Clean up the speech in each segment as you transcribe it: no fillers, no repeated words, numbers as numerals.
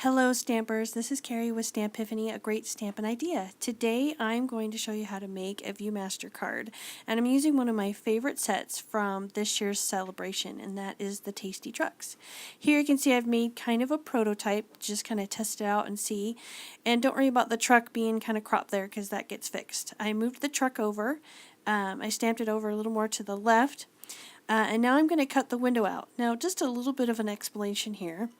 Hello Stampers, this is Carrie with Stampiphany, a great stampin' idea. Today I'm going to show you how to make a Viewmaster card, and I'm using one of my favorite sets from this year's Sale-A-Bration, and that is the Tasty Trucks. Here you can see I've made kind of a prototype, just kind of test it out and see, and don't worry about the truck being kind of cropped there because that gets fixed. I moved the truck over, I stamped it over a little more to the left, and now I'm going to cut the window out. Now just a little bit of an explanation here.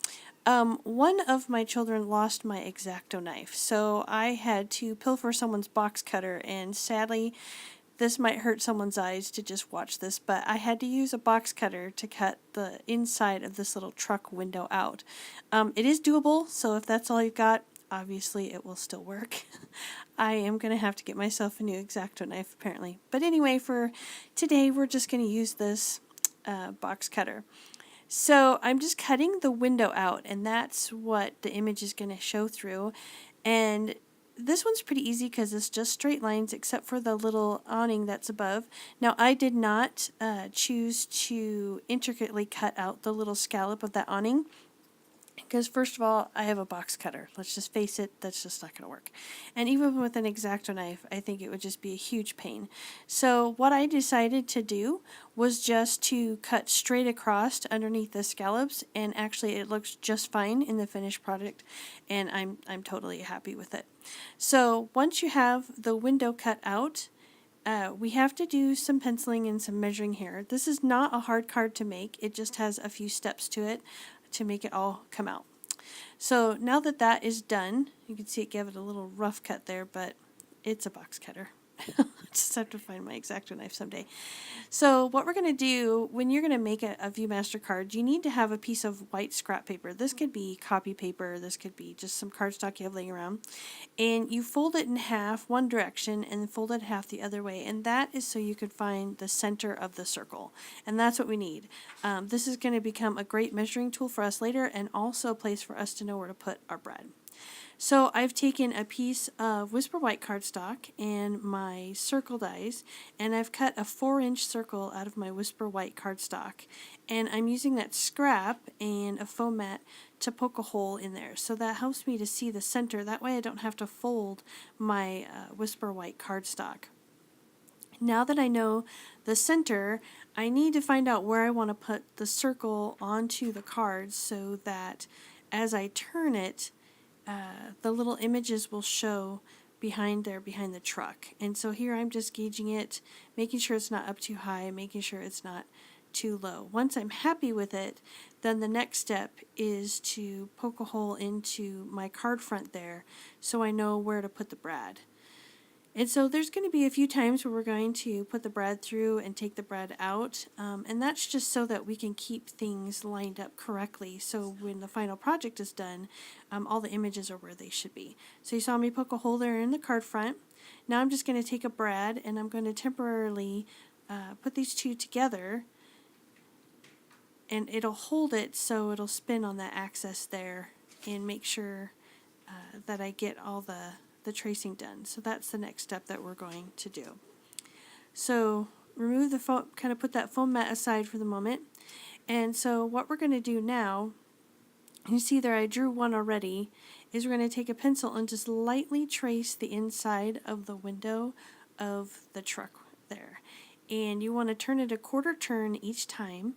One of my children lost my X-Acto knife, so I had to pilfer someone's box cutter, and sadly this might hurt someone's eyes to just watch this, but I had to use a box cutter to cut the inside of this little truck window out. It is doable, so if that's all you've got, obviously it will still work. I am going to have to get myself a new X-Acto knife apparently. But anyway, for today we're just going to use this box cutter. So I'm just cutting the window out, and that's what the image is going to show through. And this one's pretty easy because it's just straight lines except for the little awning that's above. Now I did not choose to intricately cut out the little scallop of that awning, because first of all, I have a box cutter. Let's just face it, that's just not going to work. And even with an X-Acto knife, I think it would just be a huge pain. So what I decided to do was just to cut straight across underneath the scallops, and actually it looks just fine in the finished product, and I'm totally happy with it. So once you have the window cut out, we have to do some penciling and some measuring here. This is not a hard card to make, it just has a few steps to it to make it all come out. So now that that is done, you can see it gave it a little rough cut there, but it's a box cutter. I just have to find my X-Acto knife someday. So what we're going to do, when you're going to make a Viewmaster card, you need to have a piece of white scrap paper. This could be copy paper, this could be just some cardstock you have laying around. And you fold it in half one direction and fold it half the other way. And that is so you can find the center of the circle. And that's what we need. This is going to become a great measuring tool for us later, and also a place for us to know where to put our bread. So I've taken a piece of Whisper White cardstock and my circle dies, and I've cut a 4-inch circle out of my Whisper White cardstock, and I'm using that scrap and a foam mat to poke a hole in there. So that helps me to see the center. That way I don't have to fold my Whisper White cardstock. Now that I know the center, I need to find out where I want to put the circle onto the card so that as I turn it, the little images will show behind the truck. And so here I'm just gauging it, making sure it's not up too high, making sure it's not too low. Once I'm happy with it, then the next step is to poke a hole into my card front there so I know where to put the brad. And so there's going to be a few times where we're going to put the brad through and take the brad out, and that's just so that we can keep things lined up correctly, so when the final project is done, all the images are where they should be. So you saw me poke a hole there in the card front. Now I'm just going to take a brad and I'm going to temporarily put these two together, and it'll hold it so it'll spin on that axis there and make sure that I get all the tracing done. So that's the next step that we're going to do. So remove the foam, kind of put that foam mat aside for the moment. And so what we're going to do now, you see there I drew one already, is we're going to take a pencil and just lightly trace the inside of the window of the truck there. And you want to turn it a quarter turn each time,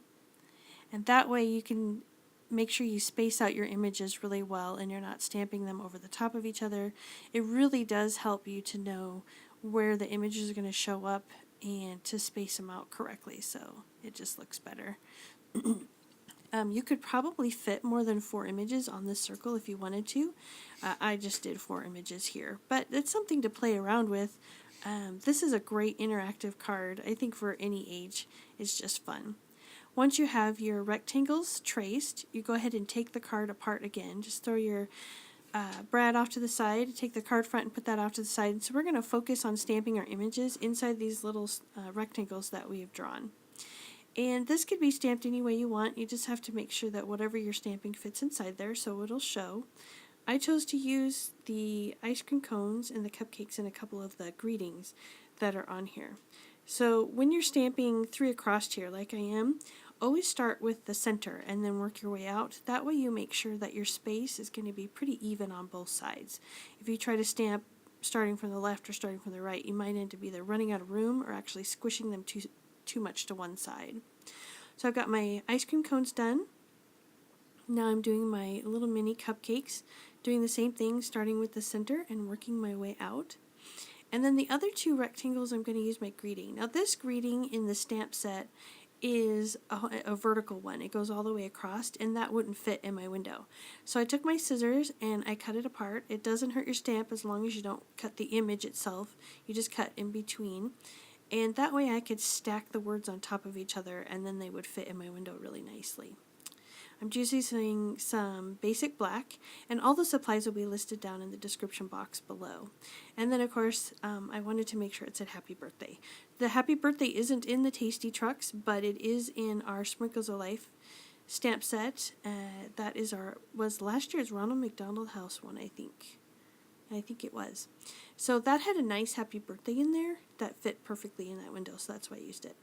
and that way you can make sure you space out your images really well and you're not stamping them over the top of each other. It really does help you to know where the images are going to show up and to space them out correctly, so it just looks better. You could probably fit more than 4 images on this circle if you wanted to. I just did 4 images here, but it's something to play around with. This is a great interactive card. I think for any age, it's just fun. Once you have your rectangles traced, you go ahead and take the card apart again. Just throw your brad off to the side, take the card front and put that off to the side. So we're going to focus on stamping our images inside these little rectangles that we have drawn. And this could be stamped any way you want. You just have to make sure that whatever you're stamping fits inside there so it'll show. I chose to use the ice cream cones and the cupcakes and a couple of the greetings that are on here. So when you're stamping 3 across here like I am, always start with the center and then work your way out. That way you make sure that your space is going to be pretty even on both sides. If you try to stamp starting from the left or starting from the right, you might end up either running out of room or actually squishing them too much to one side. So I've got my ice cream cones done. Now I'm doing my little mini cupcakes, doing the same thing, starting with the center and working my way out. And then the other two rectangles, I'm going to use my greeting. Now this greeting in the stamp set is a vertical one. It goes all the way across, and that wouldn't fit in my window. So I took my scissors and I cut it apart. It doesn't hurt your stamp as long as you don't cut the image itself. You just cut in between. And that way I could stack the words on top of each other, and then they would fit in my window really nicely. I'm just using some basic black, and all the supplies will be listed down in the description box below. And then of course I wanted to make sure it said happy birthday. The happy birthday isn't in the Tasty Trucks, but it is in our Sprinkles of Life stamp set. That was last year's Ronald McDonald House one, I think. I think it was. So that had a nice happy birthday in there that fit perfectly in that window, so that's why I used it.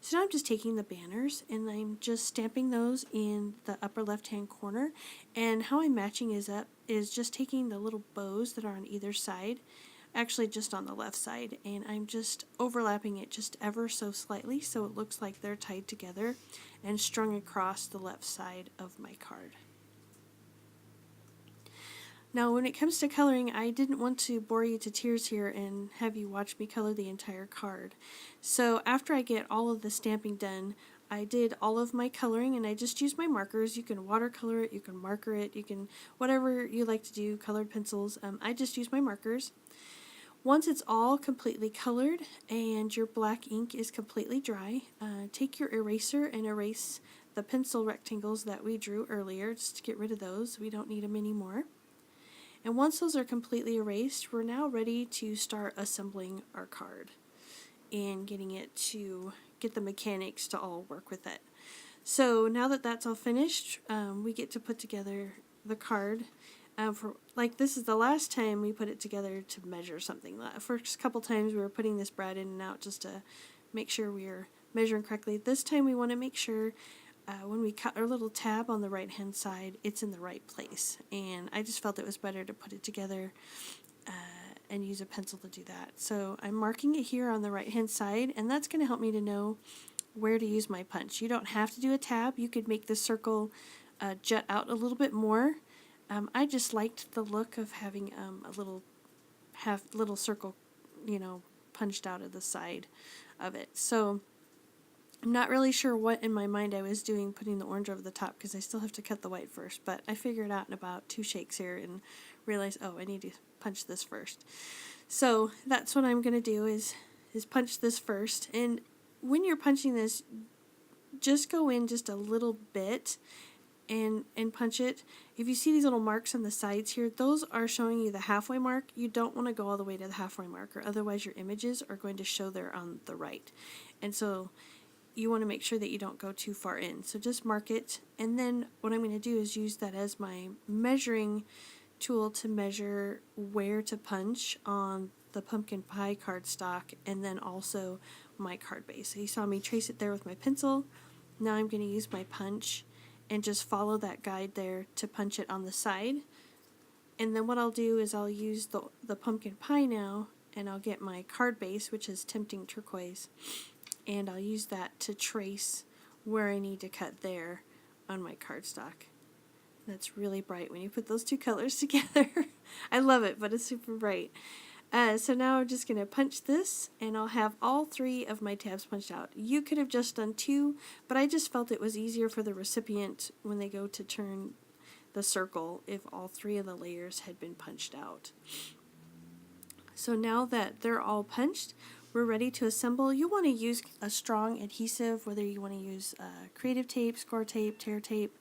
So now I'm just taking the banners and I'm just stamping those in the upper left hand corner, and how I'm matching is just taking the little bows that are on either side, actually just on the left side, and I'm just overlapping it just ever so slightly so it looks like they're tied together and strung across the left side of my card. Now when it comes to coloring, I didn't want to bore you to tears here and have you watch me color the entire card. So after I get all of the stamping done, I did all of my coloring and I just used my markers. You can watercolor it, you can marker it, you can, whatever you like to do, colored pencils. I just use my markers. Once it's all completely colored and your black ink is completely dry, take your eraser and erase the pencil rectangles that we drew earlier, just to get rid of those. We don't need them anymore. And once those are completely erased, we're now ready to start assembling our card and getting it to get the mechanics to all work with it. So now that that's all finished, we get to put together the card. This is the last time we put it together to measure something. The first couple times we were putting this brad in and out just to make sure we are measuring correctly. This time we want to make sure when we cut our little tab on the right hand side, it's in the right place, and I just felt it was better to put it together and use a pencil to do that. So I'm marking it here on the right hand side, and that's going to help me to know where to use my punch. You don't have to do a tab. You could make the circle jut out a little bit more. I just liked the look of having a little circle, punched out of the side of it. So I'm not really sure what in my mind I was doing putting the orange over the top, because I still have to cut the white first, but I figured out in about 2 shakes here and realized, oh, I need to punch this first. So that's what I'm going to do is punch this first. And when you're punching this, just go in just a little bit and punch it. If you see these little marks on the sides here, those are showing you the halfway mark. You don't want to go all the way to the halfway mark, or otherwise your images are going to show there on the right. And so you want to make sure that you don't go too far in. So just mark it, and then what I'm going to do is use that as my measuring tool to measure where to punch on the pumpkin pie cardstock, and then also my card base. So you saw me trace it there with my pencil. Now I'm going to use my punch and just follow that guide there to punch it on the side. And then what I'll do is I'll use the pumpkin pie now, and I'll get my card base, which is Tempting Turquoise, and I'll use that to trace where I need to cut there on my cardstock. That's really bright when you put those two colors together. I love it, but it's super bright. So now I'm just going to punch this, and I'll have all 3 of my tabs punched out. You could have just done 2, but I just felt it was easier for the recipient when they go to turn the circle if all 3 of the layers had been punched out. So now that they're all punched, we're ready to assemble. You want to use a strong adhesive, whether you want to use creative tape, score tape, tear tape.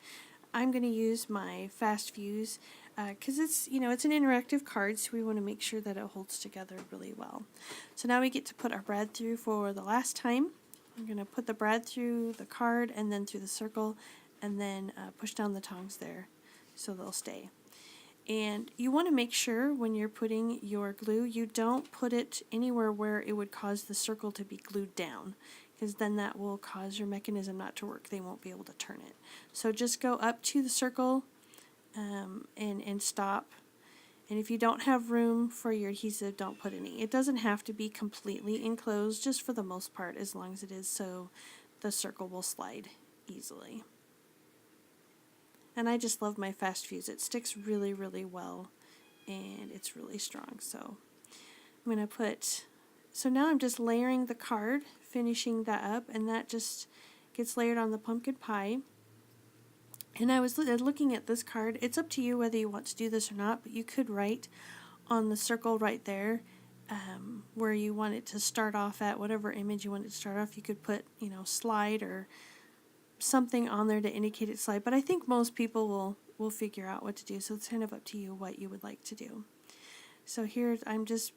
I'm going to use my Fast Fuse because it's an interactive card, so we want to make sure that it holds together really well. So now we get to put our brad through for the last time. I'm going to put the brad through the card and then through the circle, and then push down the tongs there so they'll stay. And you want to make sure when you're putting your glue, you don't put it anywhere where it would cause the circle to be glued down, because then that will cause your mechanism not to work. They won't be able to turn it. So just go up to the circle and stop. And if you don't have room for your adhesive, don't put any. It doesn't have to be completely enclosed, just for the most part, as long as it is so the circle will slide easily. And I just love my fast fuse. It sticks really, really well, and it's really strong. So I'm going to put, so now I'm just layering the card, finishing that up, and that just gets layered on the pumpkin pie. And I was looking at this card. It's up to you whether you want to do this or not, but you could write on the circle right there where you want it to start off at, whatever image you want it to start off. You could put, you know, slide or something on there to indicate it's slide, but I think most people will figure out what to do, so it's kind of up to you what you would like to do. So here I'm just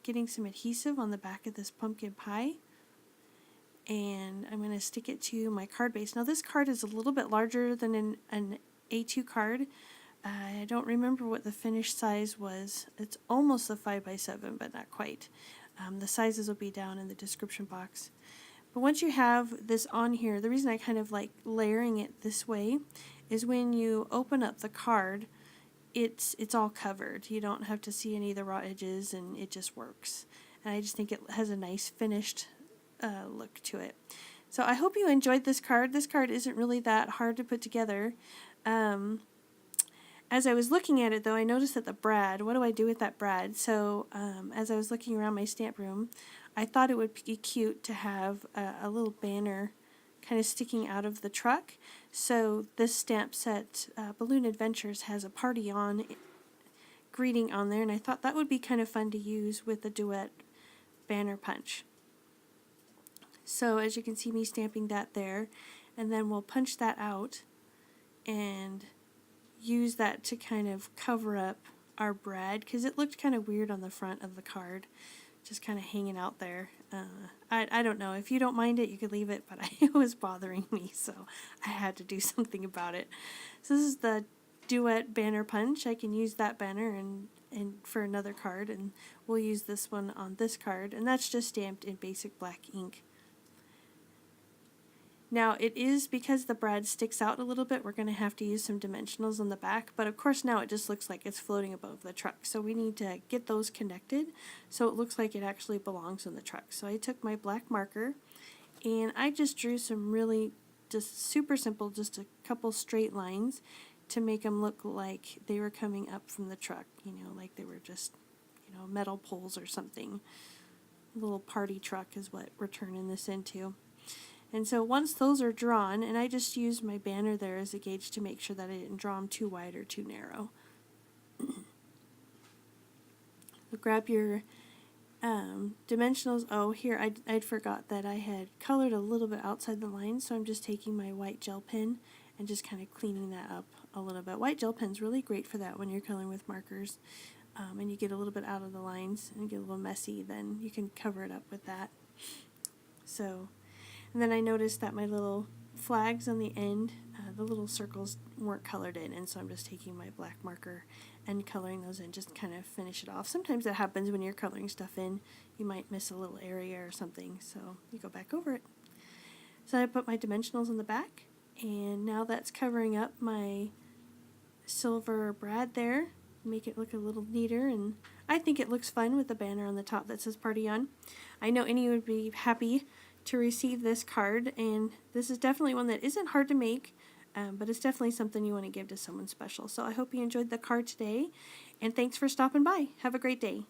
getting some adhesive on the back of this pumpkin pie, and I'm going to stick it to my card base. Now this card is a little bit larger than an A2 card. I don't remember what the finished size was. It's almost a 5x7, but not quite. The sizes will be down in the description box. But once you have this on here, the reason I kind of like layering it this way is when you open up the card, it's all covered. You don't have to see any of the raw edges, and it just works. And I just think it has a nice finished look to it. So I hope you enjoyed this card. This card isn't really that hard to put together. As I was looking at it, though, I noticed that the brad, what do I do with that brad? So as I was looking around my stamp room, I thought it would be cute to have a little banner kind of sticking out of the truck. So this stamp set, Balloon Adventures, has a party on greeting on there, and I thought that would be kind of fun to use with the Duet banner punch. So as you can see me stamping that there, and then we'll punch that out and use that to kind of cover up our brad, because it looked kind of weird on the front of the card, just kind of hanging out there. I don't know. If you don't mind it, you could leave it, but it was bothering me, so I had to do something about it. So this is the Duet banner punch. I can use that banner and for another card, and we'll use this one on this card, and that's just stamped in basic black ink. Now it is, because the brad sticks out a little bit, we're going to have to use some dimensionals on the back, but of course now it just looks like it's floating above the truck, so we need to get those connected so it looks like it actually belongs in the truck. So I took my black marker and I just drew some really just super simple, just a couple straight lines to make them look like they were coming up from the truck, you know, like they were just, you know, metal poles or something. A little party truck is what we're turning this into. And so once those are drawn, and I just used my banner there as a gauge to make sure that I didn't draw them too wide or too narrow. So grab your dimensionals. Oh, here, I'd forgot that I had colored a little bit outside the line, so I'm just taking my white gel pen and just kind of cleaning that up a little bit. White gel pen's really great for that when you're coloring with markers, and you get a little bit out of the lines and get a little messy, then you can cover it up with that. So. And then I noticed that my little flags on the end, the little circles weren't colored in, and so I'm just taking my black marker and coloring those in, just kind of finish it off. Sometimes that happens when you're coloring stuff in. You might miss a little area or something, so you go back over it. So I put my dimensionals on the back, and now that's covering up my silver brad there, make it look a little neater, and I think it looks fun with the banner on the top that says party on. I know Annie would be happy to receive this card, and this is definitely one that isn't hard to make, but it's definitely something you want to give to someone special. So I hope you enjoyed the card today, and thanks for stopping by. Have a great day.